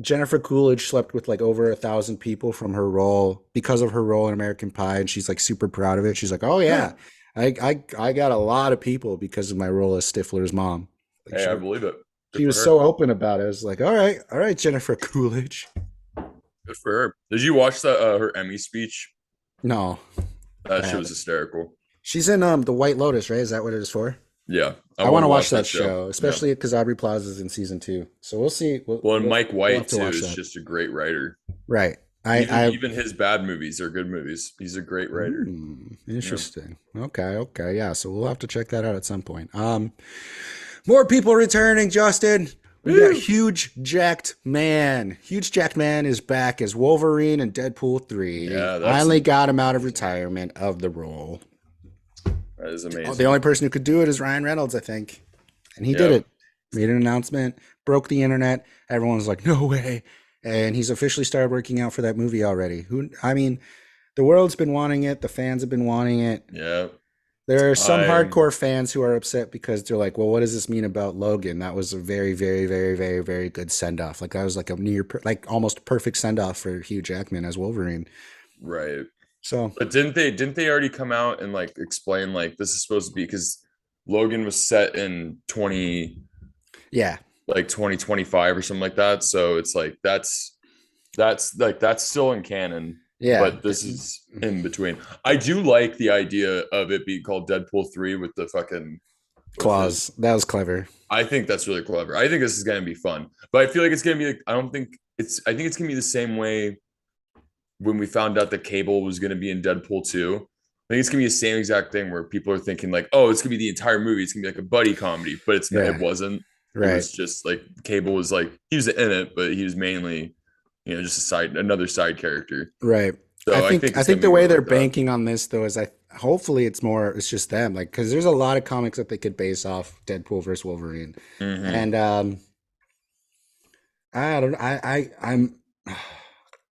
Jennifer Coolidge slept with like over 1,000 people from her role because of her role in American Pie, and she's like super proud of it. She's like, "Oh yeah, I got a lot of people because of my role as Stifler's mom." Like Hey, I believe it. Good she for was her. so open about it. I was like, all right, Jennifer Coolidge." Good for her. Did you watch that her Emmy speech? No, I That shit was haven't. hysterical. She's in the White Lotus, right? Is that what it is for? Yeah, I I want want to to watch watch that that show. show, Yeah. especially because Aubrey Plaza's in season 2. So we'll see. Well, and Mike We'll White have to too watch is that. just a great writer. Right. I Even his bad movies are good movies. He's a great writer. Yeah. Interesting. Okay, okay, yeah. So we'll have to check that out at some point. More people returning, Justin. We got Woo! Huge Jacked Man. Huge Jacked Man is back as Wolverine in Deadpool 3. They Yeah, that's finally got him out of amazing. retirement of the role. That is Oh, the amazing. only person who could do it is Ryan Reynolds, I think. And he did Yep. it. Made an announcement, broke the internet. Everyone was like, no way. And he's officially started working out for that movie already. I mean, the world's been wanting it. The fans have been wanting it. Yeah. There are some I'm hardcore fans who are upset because they're like, well, what does this mean about Logan? That was a very, very, very, very, very good send off. Like, that was like a like almost perfect send off for Hugh Jackman as Wolverine. right. So, But didn't they already come out and like explain like this is supposed to be because Logan was set in yeah. 2025 or something like that. So it's like that's still in canon, Yeah. but this is in between. I do like the idea of it being called Deadpool 3 with the fucking with his Claws. That was clever. I think that's really clever. I think this is gonna be fun. But I feel like it's gonna be like I think it's gonna be the same way when we found out that Cable was gonna be in Deadpool 2. I think it's gonna be the same exact thing where people are thinking like, oh, it's gonna be the entire movie. It's gonna be like a buddy comedy, but it Yeah. wasn't. It Right. was just like Cable was like he was in it, but he was mainly, just another side character. Right. So I think I it's gonna think be the way more they're like that. banking on this though is hopefully it's just them, like, because there's a lot of comics that they could base off Deadpool versus Wolverine. Hmm. And I don't I'm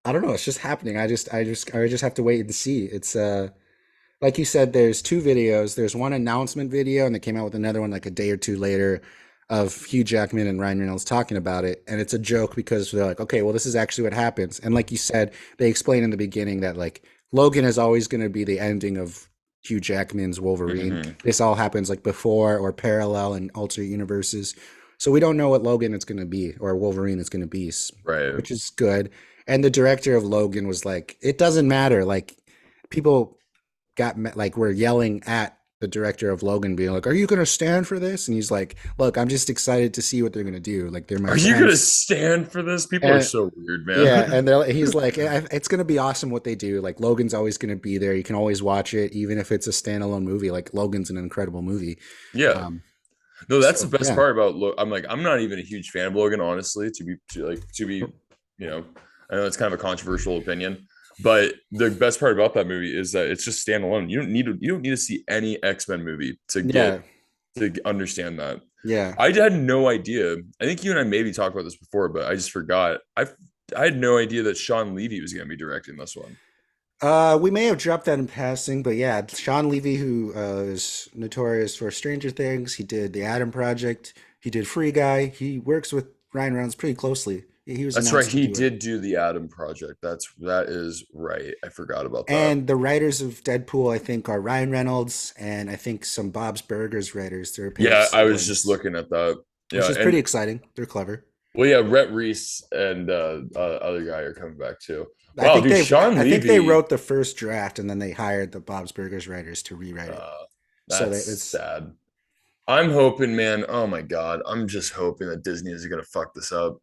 I don't know, it's just happening. I just have to wait and see. It's like you said, there's two videos. There's one announcement video, and they came out with another one like a day or two later of Hugh Jackman and Ryan Reynolds talking about it. And it's a joke because they're like, okay, well, this is actually what happens. And like you said, they explain in the beginning that like Logan is always going to be the ending of Hugh Jackman's Wolverine. Hmm. This all happens like before or parallel in alternate universes. So we don't know what Logan is going to be or Wolverine is going to be, Right. which is good. And the director of Logan was like, it doesn't matter. Like, people like were yelling at the director of Logan, being like, "Are you going to stand for this?" And he's like, "Look, I'm just excited to see what they're going to do. Like, they're my Are you gonna friends." stand for this? People are And so weird, yeah, man. and he's like, It's going to be awesome what they do. Like, Logan's always going to be there. You can always watch it, even if it's a standalone movie. Like, Logan's an incredible movie. Yeah. Um, No, that's the so best yeah, part about I'm not even a huge fan of Logan, honestly, to be, I know it's kind of a controversial opinion, but the best part about that movie is that it's just standalone. You don't need to see any X-Men movie yeah, to understand that. yeah. I had no idea. I think you and I maybe talked about this before, but I just forgot. I had no idea that Sean Levy was going to be directing this one. We may have dropped that in passing, but yeah, Sean Levy, who is notorious for Stranger Things, he did The Adam Project, he did Free Guy. He works with Ryan Reynolds pretty closely. He was That's right. announced to He do it. did do the Adam Project. That is right. I forgot about that. And the writers of Deadpool, I think, are Ryan Reynolds and I think some Bob's Burgers writers. They're a pair of Yeah, I was just siblings, looking at that. which Yeah, is pretty and exciting. They're clever. well, yeah, Rhett Reese and other guy are coming back too. I Wow, think dude, they Sean I think they Levy. wrote the first draft and then they hired the Bob's Burgers writers to rewrite it. Uh, So that's that it's sad. I'm hoping, man. Oh my God, I'm just hoping that Disney is gonna fuck this up.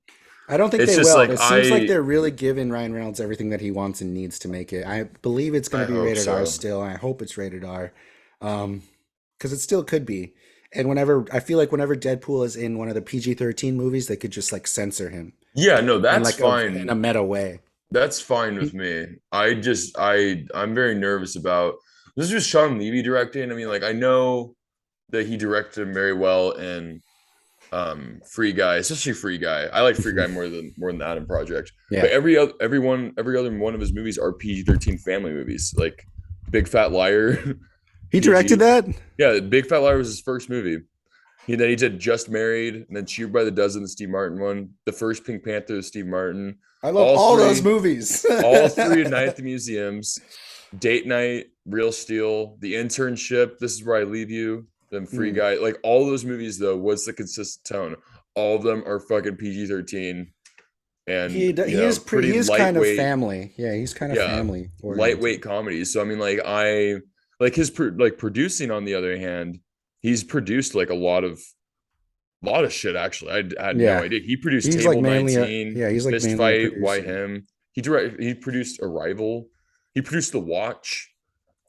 I don't think It's they just will. like It seems like they're really giving Ryan Reynolds everything that he wants and needs to make it. I believe it's going I to be hope rated R so. still. And I hope it's rated R, because it still could be. And whenever I feel like whenever Deadpool is in one of the PG-13 movies, they could just like censor him Yeah, no, in that's like a fine. meta way. That's fine with me. I'm very nervous about this is just Sean Levy directing. I mean, like I know that he directed him very well in Free Guy, especially Free Guy. I like Free Guy more than the Adam Project. But Yeah, every other one of his movies are PG-13 family movies. Like Big Fat Liar, he directed PG. that. Yeah, Big Fat Liar was his first movie. Then he did Just Married, and then Cheaper by the Dozen, the Steve Martin one. The first Pink Panther, the Steve Martin. I love All all those three, movies. all three at Night at the Museums. Date Night, Real Steel, The Internship, This Is Where I Leave You, then Free Mm. Guy. Like all those movies, though, what's the consistent tone? All of them are fucking PG-13 and He pretty is kind of lightweight. family. Yeah, he's kind of Yeah, family oriented. lightweight comedies. So I mean, like I like his like producing. On the other hand, he's produced like a lot of shit. Actually, I had no Yeah, idea. He produced he's like Table mainly a 19, yeah, he's like Fist mainly a Fight, Why producer. Him. He produced Arrival. He produced The Watch.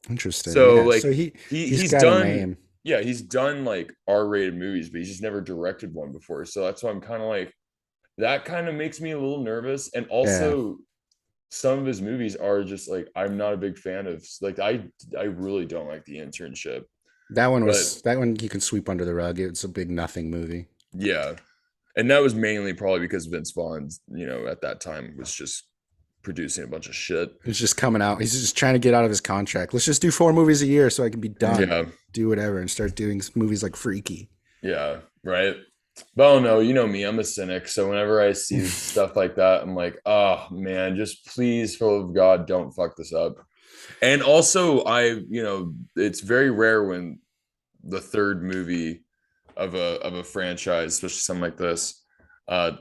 Interesting. So Yeah. like So he's he's got a done name. yeah, he's done like R-rated movies, but he's just never directed one before. So that's why I'm kind of like that kind of makes me a little nervous. And Yeah. also some of his movies are just like I'm not a big fan of like I really don't like The Internship. But That one you can sweep under the rug. It's a big nothing movie. yeah. And that was mainly probably because Vince Vaughn, at that time was just producing a bunch of shit. It's just coming out. He's just trying to get out of his contract. Let's just do 4 movies a year so I can be done. Yeah. Do whatever and start doing movies like Freaky. Yeah. Right. But I don't know. You know me, I'm a cynic. So whenever I see stuff like that, I'm like, oh man, just please, for the love of God, don't fuck this up. And also, it's very rare when the third movie of a franchise, especially something like this,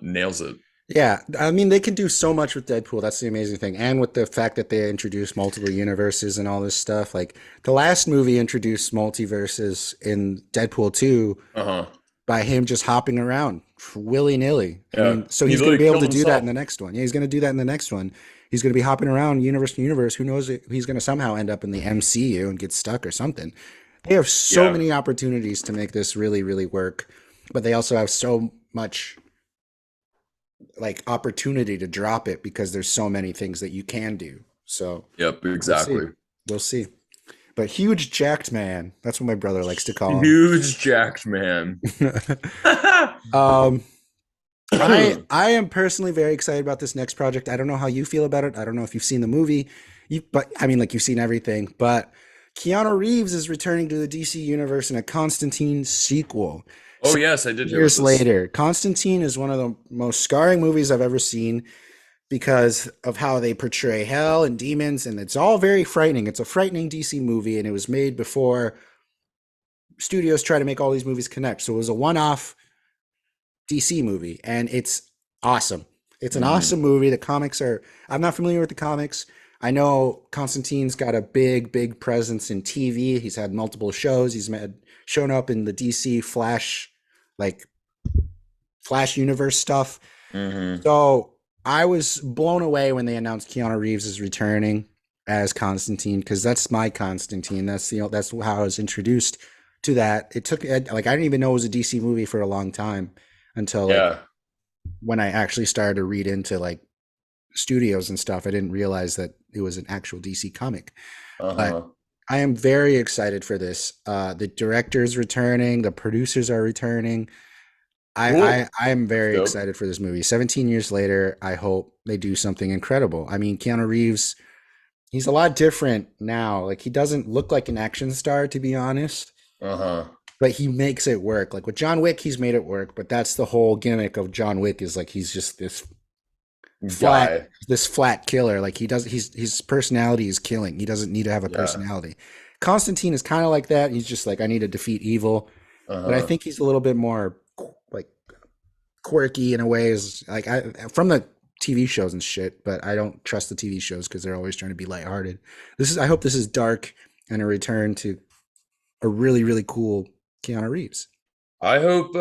nails it. Yeah, I mean they can do so much with Deadpool. That's the amazing thing, and with the fact that they introduced multiple universes and all this stuff. Like the last movie introduced multiverses in Deadpool 2 Uh-huh. by him just hopping around willy nilly. I Yeah. mean, so He he's going to literally be able killed to do that himself. in the next one. Yeah, he's going to do that in the next one. He's going to be hopping around universe to universe. Who knows if he's going to somehow end up in the MCU and get stuck or something. They have so Yeah. many opportunities to make this really, really work, but they also have so much like opportunity to drop it because there's so many things that you can do. So Yep, we'll see. exactly. We'll see. But huge jacked man. That's what my brother likes to call Huge jacked man. him. um, I am personally very excited about this next project. I don't know how you feel about it. I don't know if you've seen the movie, but I mean, like you've seen everything. But Keanu Reeves is returning to the DC universe in a Constantine sequel. Oh yes, I did hear about Years this. later, Constantine is one of the most scarring movies I've ever seen because of how they portray hell and demons, and it's all very frightening. It's a frightening DC movie, and it was made before studios try to make all these movies connect. So it was a one-off DC movie, and it's awesome. It's an Mhm. awesome movie. The comics are, I'm not familiar with the comics. I know Constantine's got a big, big presence in TV. He's had multiple shows. Shown up in the DC like Flash universe stuff. Mhm. So I was blown away when they announced Keanu Reeves is returning as Constantine because that's my Constantine. That's how I was introduced to that. It took like I didn't even know it was a DC movie for a long time until like Yeah. when I actually started to read into like studios and stuff. I didn't realize that it was an actual DC comic. But Uh-huh. I am very excited for this. The director's returning, the producers are returning. Cool. I am That's very dope. excited for this movie. 17 years later, I hope they do something incredible. I mean, Keanu Reeves, He's a lot different now. Like he doesn't look like an action star, to be honest, Uh-huh. but he makes it work. Like with John Wick, he's made it work. But that's the whole gimmick of John Wick is like he's just flat, Guy. this flat killer. Like he does, his personality is killing. He doesn't need to have a Yeah. personality. Constantine is kind of like that. He's just like I need to defeat evil, but I Uh-huh. think he's a little bit more like quirky in a way. Is like I from the TV shows and shit, but I don't trust the TV shows because they're always trying to be lighthearted. I hope this is dark and a return to a really cool Keanu Reeves. I hope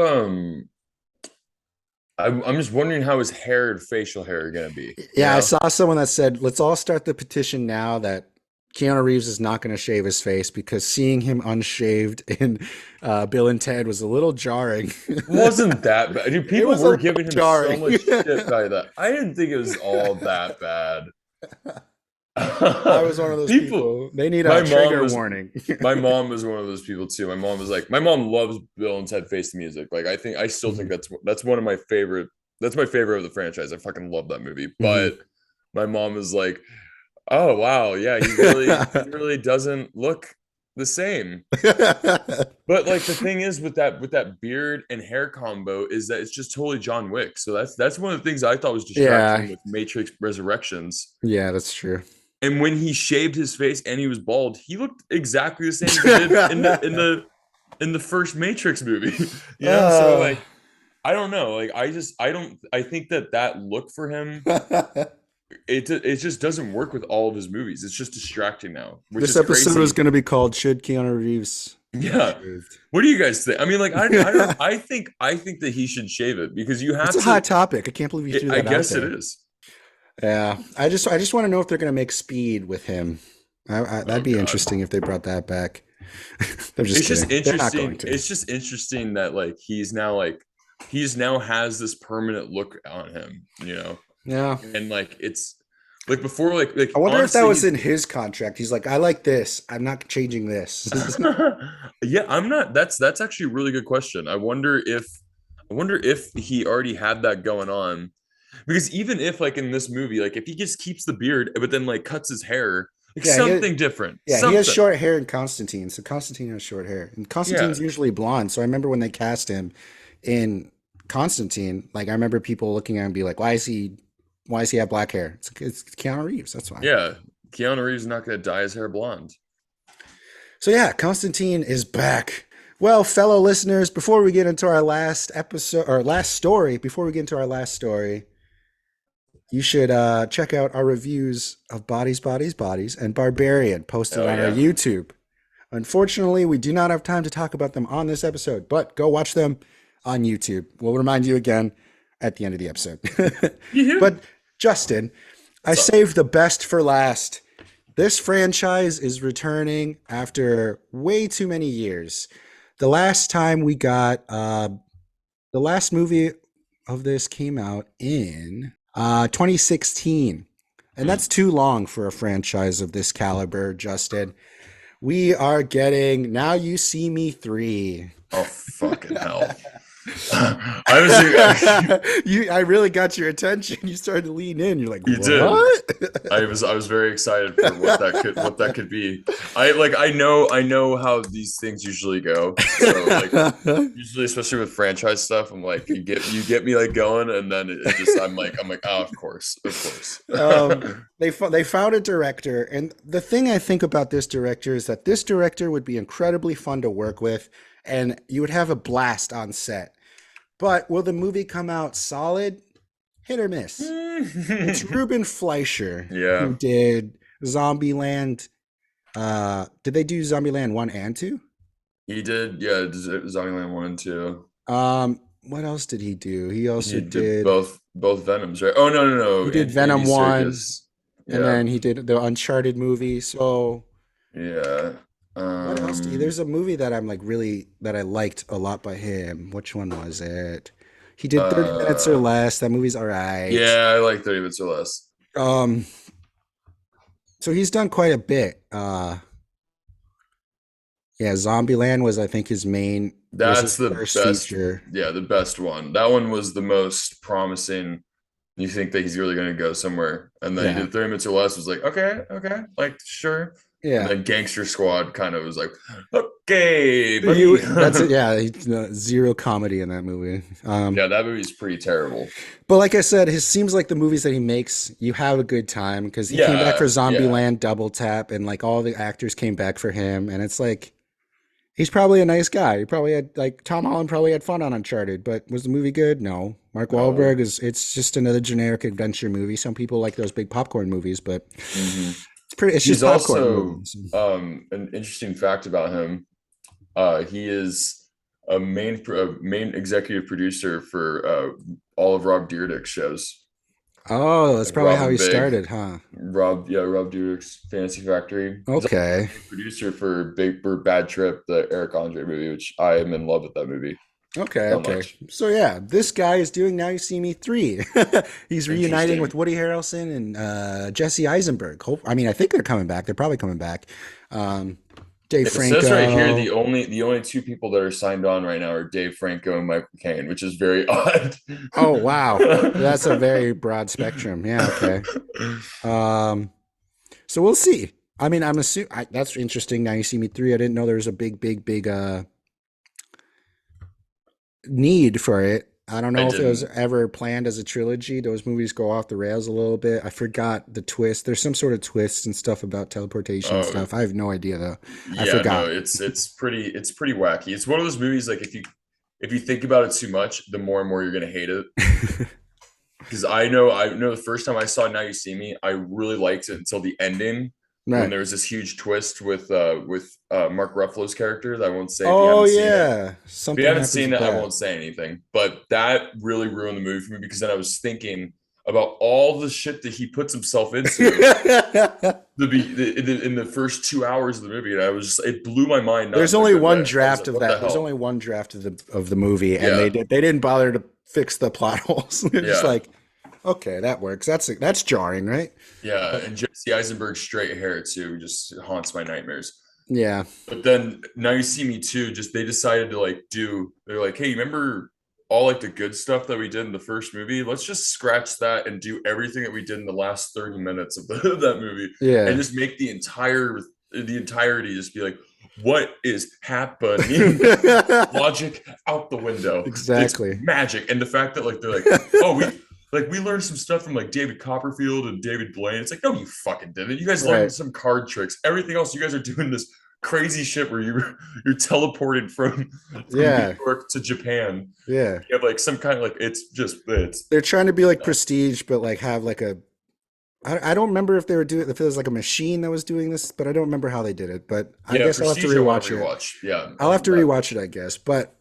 I'm just wondering how his facial hair are gonna be, you Yeah, I know? saw someone that said, let's all start the petition now that Keanu Reeves is not going to shave his face because seeing him unshaved in Bill and Ted was a little jarring. Wasn't that bad. Dude, It people was a were little giving him so jarring. much shit by that. I didn't think it was all that bad. I was one of those People, people. They need my a mom trigger was warning. my mom was one of those people too. My mom loves Bill and Ted Face the Music. Like I still think Mhm, that's one of my favorite. That's my favorite of the franchise. I fucking love that movie. mhm. But my mom was like, "Oh wow, yeah, he really doesn't look the same." But like the thing is with that beard and hair combo is that it's just totally John Wick. So that's one of the things I thought was Yeah, distracting with Matrix Resurrections. yeah, that's true. And when he shaved his face and he was bald, he looked exactly the same as he did in the first Matrix movie. You know, so uh, like I don't know, like I don't I think that look for him it just doesn't work with all of his movies. It's just distracting now, which this is episode is crazy. going to be called "Should Keanu Reeves Be Yeah. Shaved?" What do you guys think? I mean, like, I don't. I think that he should shave it because you It's have a to. hot topic. I can't believe you threw I that out guess it there. is. Yeah, I just want to know if they're going to make Speed with him. Oh That'd be God, interesting if they brought that back. I'm just kidding. They're not going to. It's just interesting that he's now has this permanent look on him, you know, Yeah. and like it's like before, I wonder if that honestly, was he's in his contract. He's like, I like this. I'm not changing this. yeah. I'm not. That's actually a really good question. I wonder if he already had that going on. Because even if like in this movie, like if he just keeps the beard but then like cuts his hair, like Yeah, something different, he has something. short hair in Constantine. So Constantine has short hair, and Yeah. Constantine's usually blonde. So I remember when they cast him in Constantine, like I remember people looking at him and be like, why does he have black hair? It's Keanu Reeves. That's why. Yeah. Keanu Reeves is not gonna dye his hair blonde. So yeah, Constantine is back. Well, fellow listeners, before we get into our last episode or last story, before we get into our last story, you should check out our reviews of Bodies, and Barbarian posted Oh on our yeah. YouTube. Unfortunately, we do not have time to talk about them on this episode, but go watch them on YouTube. We'll remind you again at the end of the episode. Yeah. But Justin, I What's up? saved the best for last. This franchise is returning after way too many years. The last time we got the last movie of this came out in 2016. And Hmm. that's too long for a franchise of this caliber, Justin. We are getting Now You See Me 3. Oh fucking hell. I was I really got your attention. You started to lean in. You're like, you did. what? I was very excited for what that could be. I know how these things usually go. So like usually especially with franchise stuff, I'm like you get me like going and then it just I'm like oh of course. They found a director, and the thing I think about this director is that this director would be incredibly fun to work with, and you would have a blast on set. But will the movie come out solid? Hit or miss? It's Ruben Fleischer Yeah. who did Zombieland. Did they do Zombieland 1 and 2? He did, yeah, Zombieland 1 and 2. What else did he do? He also He did did both Venoms, right? Oh no, no, he no. did Andy Venom 1, Serkis. and Yeah. then he did the Uncharted movie. So Yeah. what else? There's a movie that I'm like really that I liked a lot by him. Which one was it? He did 30 Minutes or uh Less. That movie's all right. yeah, I like 30 minutes or less. Um, so he's done quite a bit. Yeah, Zombieland was I think his That's the first best, feature. yeah, the best one. That one was the most promising You think that he's really going to go somewhere, and then he Yeah. did 30 minutes or less. Was like, okay, okay, like sure. And Yeah. then Gangster Squad kind of was like, okay, buddy. You that's it. Yeah, zero comedy in that movie. Yeah, that movie's pretty terrible. But like I said, it seems like the movies that he makes, you have a good time because he came back for Yeah, yeah. Zombieland Double Tap, and like all the actors came back for him, and it's like he's probably a nice guy. He probably had like Tom Holland probably had fun on Uncharted, but was the movie good? No. Mark No. Wahlberg is it's just another generic adventure movie. Some people like those big popcorn movies, but Hmm. it's He's just popcorn also movies. an interesting fact about him. He is a main executive producer for all of Rob Dyrdek's shows, Oh, that's like probably Rob how and he Big. started, huh? Rob Dyrdek's Fantasy Factory. He's also Okay. a producer for Bad Trip, the Eric Andre movie, which I am in love with that movie Okay, so okay. much. So yeah, this guy is doing Now You See Me 3. He's reuniting with Interesting. Woody Harrelson and Jesse Eisenberg. I mean, I think they're coming back. They're probably coming back. Um, Dave It says right here Franco. the only two people that are signed on right now are Dave Franco and Michael Caine, which is very odd. Oh, wow. That's a very broad spectrum. Yeah, okay. Um, so we'll see. I mean, I'm assuming that's interesting. Now You See Me 3. I didn't know there was a big need for it. I don't I know if it was didn't. ever planned as a trilogy. Those movies go off the rails a little bit. I forgot the twist. There's some sort of twist and stuff about teleportation and Oh, stuff. I have no idea though. I yeah, no, forgot. it's pretty wacky. It's one of those movies like if you think about it too much, the more and more you're gonna hate it. Because I know the first time I saw Now You See Me, I really liked it until the ending when Right. there was this huge twist with Mark Ruffalo's character that I won't say if you Oh haven't seen it. yeah. If you Something haven't happens seen with it, I that. won't say anything. But that really ruined the movie for me because then I was thinking about all the shit that he puts himself into in the first 2 hours of the movie, and I was just it blew my mind not There's in a only good one way. I was draft like, of what the that. There's only hell? one draft of the movie, and Yeah, they didn't bother to fix the plot holes. They're just yeah, like, okay, that works. That's jarring, right? yeah. And Jesse Eisenberg's straight hair too just haunts my nightmares. Yeah. But then Now You See Me too. Just they decided to they're like, hey, remember all like the good stuff that we did in the first movie? Let's just scratch that and do everything that we did in the last 30 minutes of that movie and Yeah. just make the entirety just be like, what is happening? Logic out the window. It's Exactly. magic. And the fact that like they're like, oh, we learned some stuff from like David Copperfield and David Blaine. It's like, no, you fucking didn't. You guys learned Right. some card tricks. Everything else, you guys are doing this crazy shit where you're teleported from New Yeah. York to Japan. Yeah. You have like some kind of like it's They're trying to be like prestige, but like have like I don't remember if they were doing if it was like a machine that was doing this, but I don't remember how they did it. But I yeah, guess I'll have to Prestige. I want rewatch to it. rewatch. Yeah, I'll have to that rewatch it, I guess. But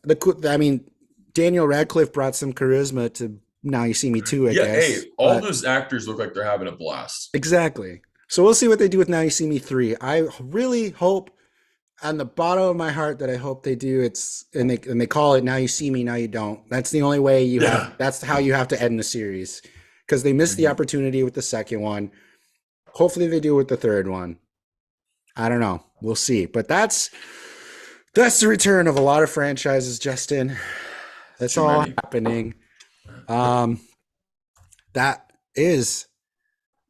I mean, Daniel Radcliffe brought some charisma to Now You See Me Too, I yeah. Hey, guess. all But those actors look like they're having a blast. exactly. So we'll see what they do with Now You See Me 3. I really hope on the bottom of my heart that I hope they do it's and they call it Now You See Me, Now You Don't. That's the only way you have Yeah. that's how you have to end the series. Because they missed the Mhm. opportunity with the second one. Hopefully they do with the third one. I don't know. We'll see. But that's the return of a lot of franchises, Justin. That's Too all many. happening. Um, that is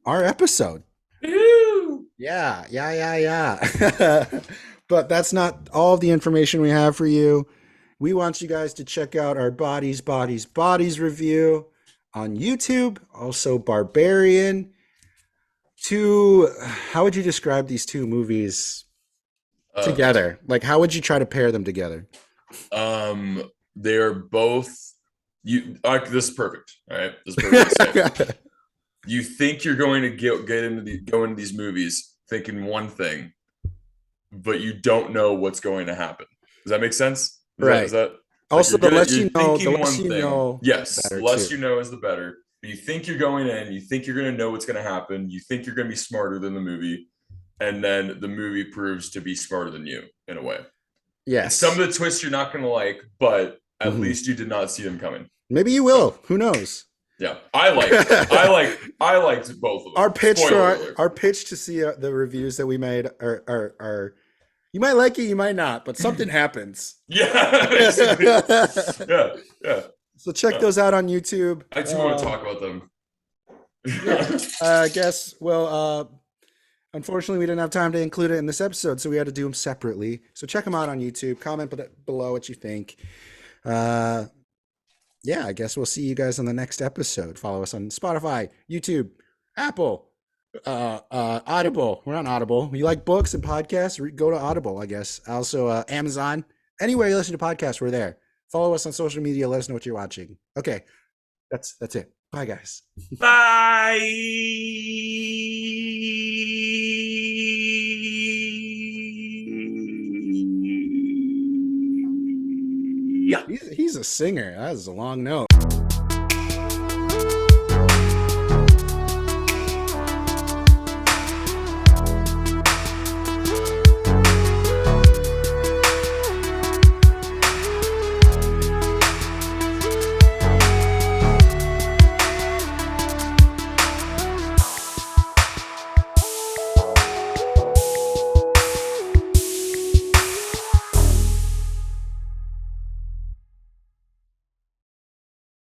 our episode. Ew. Yeah. But that's not all of the information we have for you. We want you guys to check out our Bodies review on YouTube. Also, Barbarian. How would you describe these two movies Uh, together? Like, how would you try to pair them together? they are both this is perfect. All right, this is perfect. You think you're going to go into these movies thinking one thing, but you don't know what's going to happen. Does that make sense? Right. Is that like Also, you're the thinking less one you thing? know, the Yes, the better less too. you know is the better. But you think you're going in, you think you're going to know what's going to happen, you think you're going to be smarter than the movie, and then the movie proves to be smarter than you in a way. And some Yes. of the twists you're not going to like, but at Mhm. least you did not see them coming. Maybe you So will. Who knows? yeah, I liked both of them. Our pitch for Spoiler alert. our pitch to see the reviews that we made are you might like it, you might not, but something happens. Yeah, basically. Yeah, yeah. So check Yeah. those out on YouTube. I too want to talk about them. Yeah, I guess. Well, unfortunately, we didn't have time to include it in this episode, so we had to do them separately. So check them out on YouTube. Comment below what you think. Uh, yeah, I guess we'll see you guys on the next episode. Follow us on Spotify, YouTube, Apple, Audible. We're on Audible. You like books and podcasts? Go to Audible, I guess. Also, Amazon. Anywhere you listen to podcasts, we're there. Follow us on social media. Let us know what you're watching. Okay, that's it. Bye, guys. Bye. Yeah. He's a singer. That was a long note.